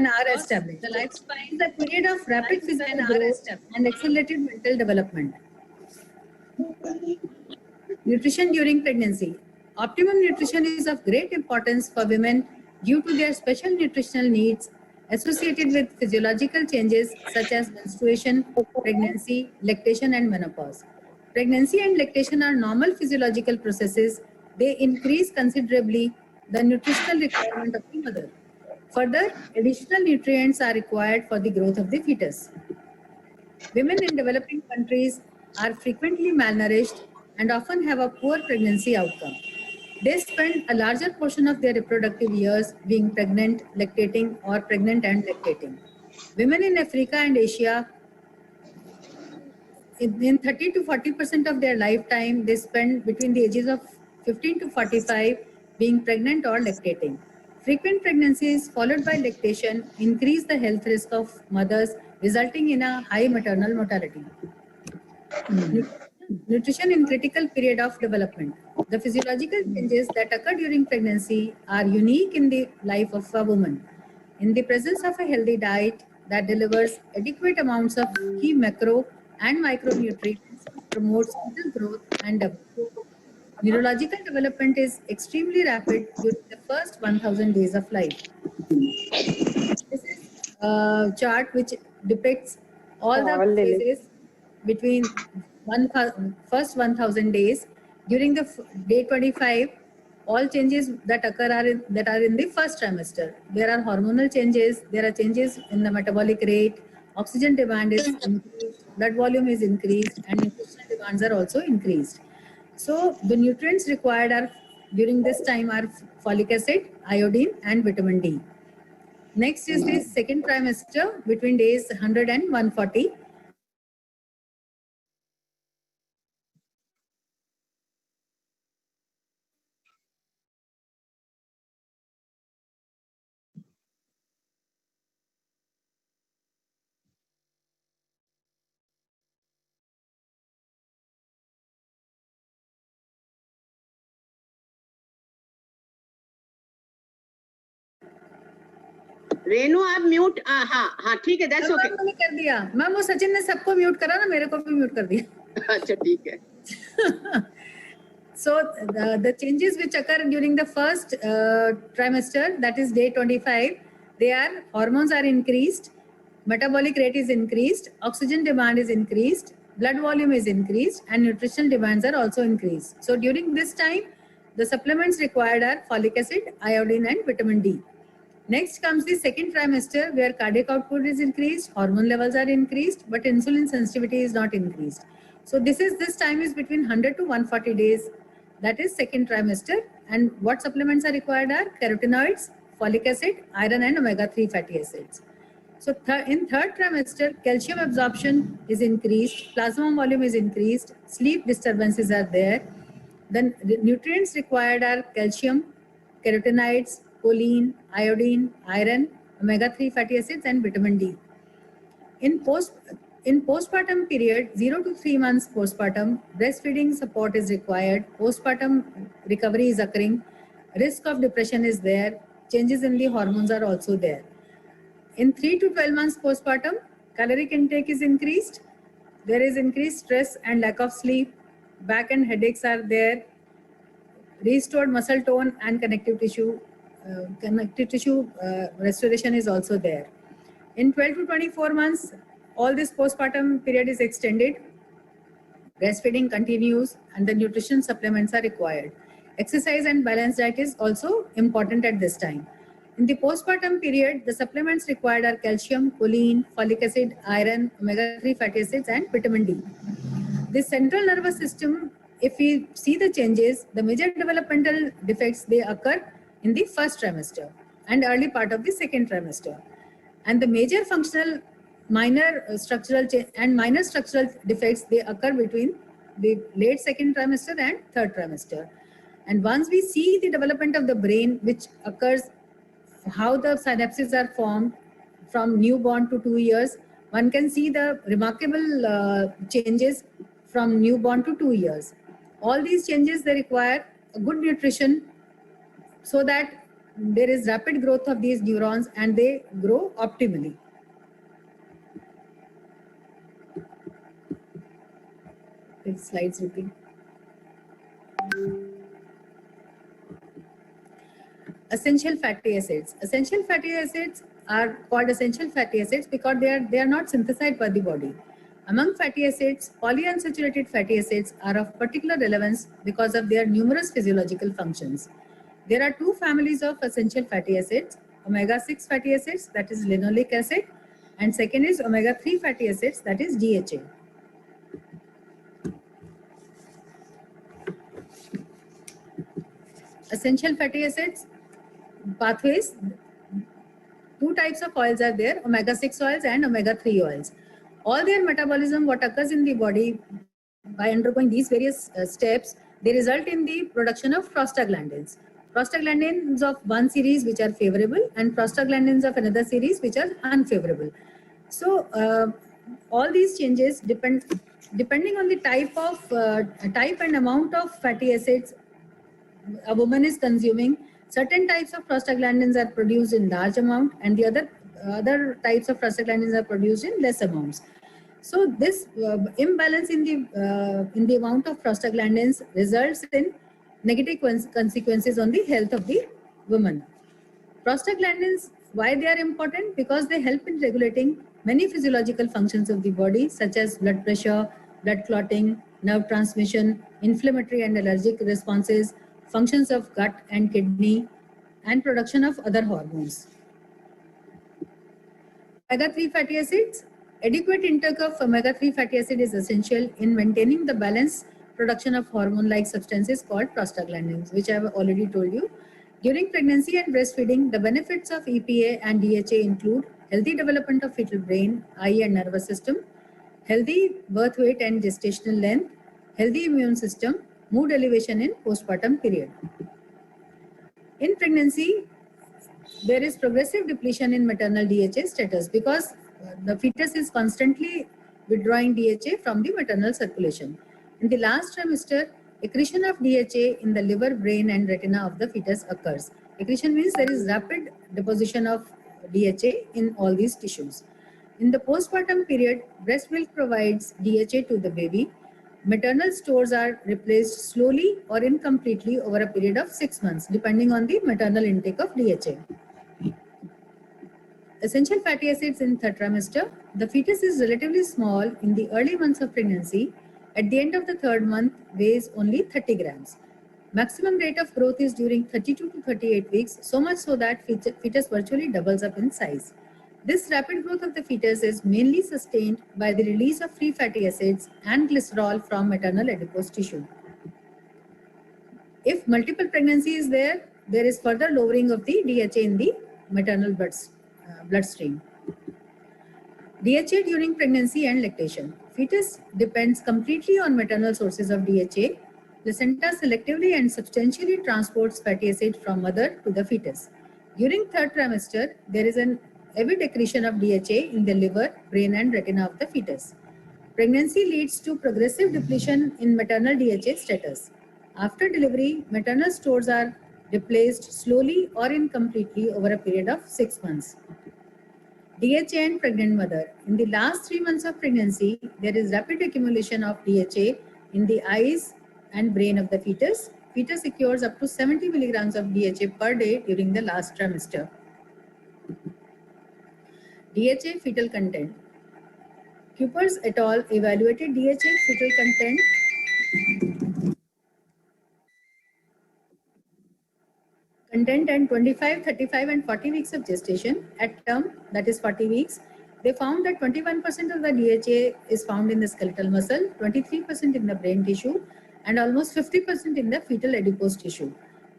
are established. The lifespan is a period of rapid physical growth and accelerated mental development. Nutrition during pregnancy. Optimum nutrition is of great importance for women due to their special nutritional needs associated with physiological changes such as menstruation, pregnancy, lactation, and menopause. Pregnancy and lactation are normal physiological processes. They increase considerably the nutritional requirement of the mother. Further, additional nutrients are required for the growth of the fetus. Women in developing countries are frequently malnourished and often have a poor pregnancy outcome. They spend a larger portion of their reproductive years being pregnant, lactating, or pregnant and lactating. Women in Africa and Asia, in 30 to 40% of their lifetime, they spend between the ages of 15 to 45 being pregnant or lactating. Frequent pregnancies followed by lactation increase the health risk of mothers, resulting in a high maternal mortality. Nutrition in critical period of development. The physiological changes that occur during pregnancy are unique in the life of a woman. In the presence of a healthy diet that delivers adequate amounts of key macro and micronutrients, promotes fetal growth and development. Neurological development is extremely rapid during the first 1000 days of life. This is a chart which depicts all the phases between first 1000 days. During the day 25, all changes that occur are in the first trimester. There are hormonal changes, there are changes in the metabolic rate, oxygen demand is increased, blood volume is increased, and nutritional demands are also increased. So the nutrients required are during this time are folic acid, iodine, and vitamin D. Next is the second trimester between days 100 and 140. Renu आप mute हाँ ठीक है that's okay मैंने कर दिया ma'am वो सचिन ने सबको म्यूट करा ना मेरे को भी म्यूट कर दिया अच्छा ठीक है So the changes which occur during the first trimester, that is day 25, hormones are increased, metabolic rate is increased, oxygen demand is increased, blood volume is increased, and nutritional demands are also increased. So during this time, the supplements required are folic acid, iodine, and vitamin D. Next comes the second trimester, where cardiac output is increased, hormone levels are increased, but insulin sensitivity is not increased. So this time is between 100 to 140 days. That is second trimester. And what supplements are required are carotenoids, folic acid, iron, and omega-3 fatty acids. So in third trimester, calcium absorption is increased, plasma volume is increased, sleep disturbances are there. Then the nutrients required are calcium, carotenoids, choline, iodine, iron, omega-3 fatty acids, and vitamin D. In postpartum period, 0 to 3 months postpartum, breastfeeding support is required, postpartum recovery is occurring, risk of depression is there, changes in the hormones are also there. In 3 to 12 months postpartum, caloric intake is increased, there is increased stress and lack of sleep, back and headaches are there, restored muscle tone and connective tissue restoration is also there. In 12 to 24 months, all this postpartum period is extended. Breastfeeding continues and the nutrition supplements are required. Exercise and balanced diet is also important at this time. In the postpartum period, the supplements required are calcium, choline, folic acid, iron, omega-3 fatty acids, and vitamin D. The central nervous system, if we see the changes, the major developmental defects, they occur in the first trimester and early part of the second trimester. And the major functional minor structural defects, they occur between the late second trimester and third trimester. And once we see the development of the brain, which occurs, how the synapses are formed from newborn to 2 years, one can see the remarkable changes from newborn to 2 years. All these changes, they require a good nutrition so that there is rapid growth of these neurons and they grow optimally. Slides repeat. Essential fatty acids. Essential fatty acids are called essential fatty acids because they are not synthesized by the body. Among fatty acids, polyunsaturated fatty acids are of particular relevance because of their numerous physiological functions. There are two families of essential fatty acids: omega-6 fatty acids, that is linoleic acid, and second is omega-3 fatty acids, that is DHA. Essential fatty acids pathways. Two types of oils are there: omega-6 oils and omega-3 oils. All their metabolism, what occurs in the body by undergoing these various steps, they result in the production of prostaglandins. Prostaglandins of one series which are favorable and prostaglandins of another series which are unfavorable. So all these changes depending on the type and amount of fatty acids a woman is consuming. Certain types of prostaglandins are produced in large amount and the other types of prostaglandins are produced in less amounts. So this imbalance in the amount of prostaglandins results in negative consequences on the health of the woman. Prostaglandins, why they are important? Because they help in regulating many physiological functions of the body, such as blood pressure, blood clotting, nerve transmission, inflammatory and allergic responses, functions of gut and kidney, and production of other hormones. Omega-3 fatty acids. Adequate intake of omega-3 fatty acid is essential in maintaining the balanced production of hormone-like substances called prostaglandins, which I have already told you. During pregnancy and breastfeeding, the benefits of EPA and DHA include healthy development of fetal brain, eye and nervous system, healthy birth weight and gestational length, healthy immune system, mood elevation in postpartum period. In pregnancy, there is progressive depletion in maternal DHA status because the fetus is constantly withdrawing DHA from the maternal circulation. In the last trimester, accretion of DHA in the liver, brain, and retina of the fetus occurs. Accretion means there is rapid deposition of DHA in all these tissues. In the postpartum period, breast milk provides DHA to the baby. Maternal stores are replaced slowly or incompletely over a period of 6 months, depending on the maternal intake of DHA. Essential fatty acids in third trimester. The fetus is relatively small in the early months of pregnancy. At the end of the third month, weighs only 30 grams. Maximum rate of growth is during 32 to 38 weeks, so much so that fetus virtually doubles up in size. This rapid growth of the fetus is mainly sustained by the release of free fatty acids and glycerol from maternal adipose tissue. If multiple pregnancy is there, there is further lowering of the DHA in the maternal bloodstream. DHA during pregnancy and lactation. Fetus depends completely on maternal sources of DHA. Placenta selectively and substantially transports fatty acid from mother to the fetus. During third trimester, there is an avid accretion of DHA in the liver, brain, and retina of the fetus. Pregnancy leads to progressive depletion in maternal DHA status. After delivery, maternal stores are replaced slowly or incompletely over a period of 6 months. DHA and pregnant mother. In the last 3 months of pregnancy, there is rapid accumulation of DHA in the eyes and brain of the fetus. Fetus secures up to 70 milligrams of DHA per day during the last trimester. DHA fetal content. Kuipers et al. Evaluated DHA fetal content and 25, 35 and 40 weeks of gestation. At term, that is 40 weeks, they found that 21% of the DHA is found in the skeletal muscle, 23% in the brain tissue, and almost 50% in the fetal adipose tissue.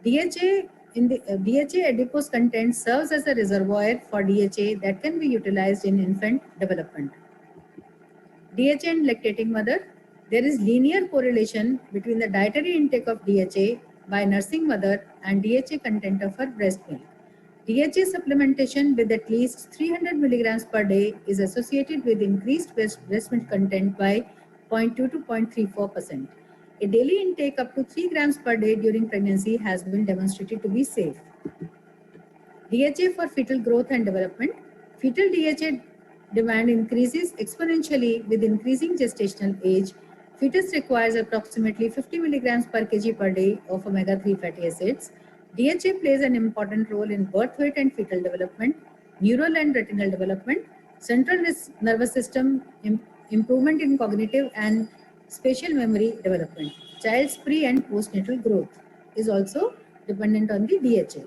DHA adipose content serves as a reservoir for DHA that can be utilized in infant development. DHA and lactating mother. There is linear correlation between the dietary intake of DHA by nursing mother and DHA content of her breast milk. DHA supplementation with at least 300 milligrams per day is associated with increased breast milk content by 0.2 to 0.34%. A daily intake up to 3 grams per day during pregnancy has been demonstrated to be safe. DHA for fetal growth and development. Fetal DHA demand increases exponentially with increasing gestational age. Fetus requires approximately 50 milligrams per kg per day of omega-3 fatty acids. DHA plays an important role in birth weight and fetal development, neural and retinal development, central nervous system improvement in cognitive and spatial memory development. Child's pre and postnatal growth is also dependent on the DHA.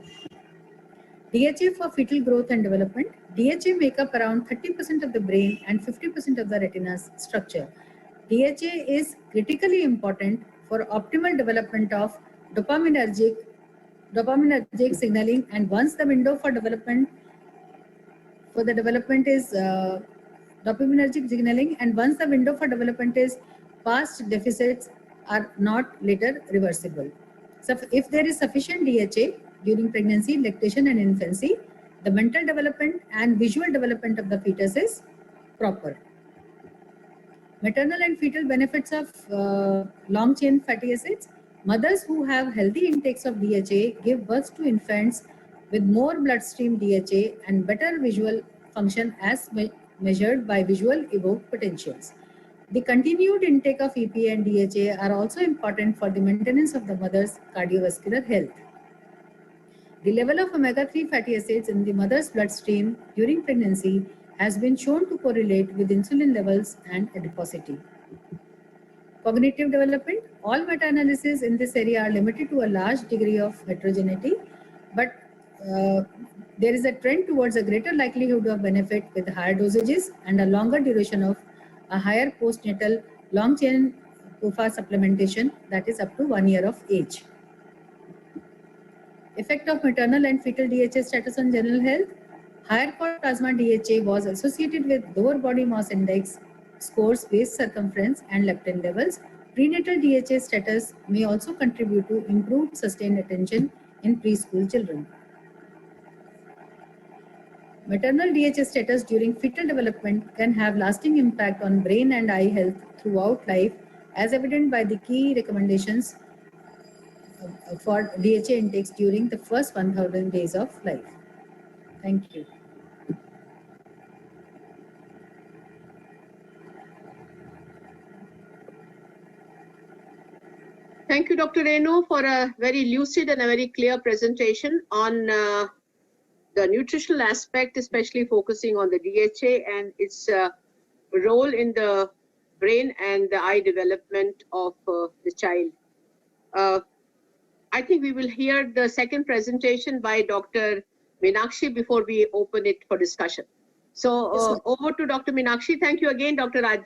DHA for fetal growth and development. DHA make up around 30% of the brain and 50% of the retina's structure. DHA is critically important for optimal development of dopaminergic signaling, and once the window for development is dopaminergic signaling, and once the window for development is past, deficits are not later reversible. So if there is sufficient DHA during pregnancy, lactation and infancy, the mental development and visual development of the fetus is proper. Maternal and fetal benefits of long chain fatty acids. Mothers who have healthy intakes of DHA give birth to infants with more bloodstream DHA and better visual function as measured by visual evoked potentials. The continued intake of EPA and DHA are also important for the maintenance of the mother's cardiovascular health. The level of omega-3 fatty acids in the mother's bloodstream during pregnancy has been shown to correlate with insulin levels and adiposity. Cognitive development. All meta-analyses in this area are limited to a large degree of heterogeneity, but there is a trend towards a greater likelihood of benefit with higher dosages and a longer duration of a higher postnatal long-chain PUFA supplementation, that is up to 1 year of age. Effect of maternal and fetal DHA status on general health. Higher cord plasma DHA was associated with lower body mass index scores, waist circumference, and leptin levels. Prenatal DHA status may also contribute to improved sustained attention in preschool children. Maternal DHA status during fetal development can have lasting impact on brain and eye health throughout life, as evident by the key recommendations for DHA intakes during the first 1000 days of life. Thank you. Thank you, Dr. Renu, for a very lucid and a very clear presentation on the nutritional aspect, especially focusing on the DHA and its role in the brain and the eye development of the child. I think we will hear the second presentation by Dr. Meenakshi before we open it for discussion. So over to Dr. Meenakshi. Thank you again, Dr. Raj.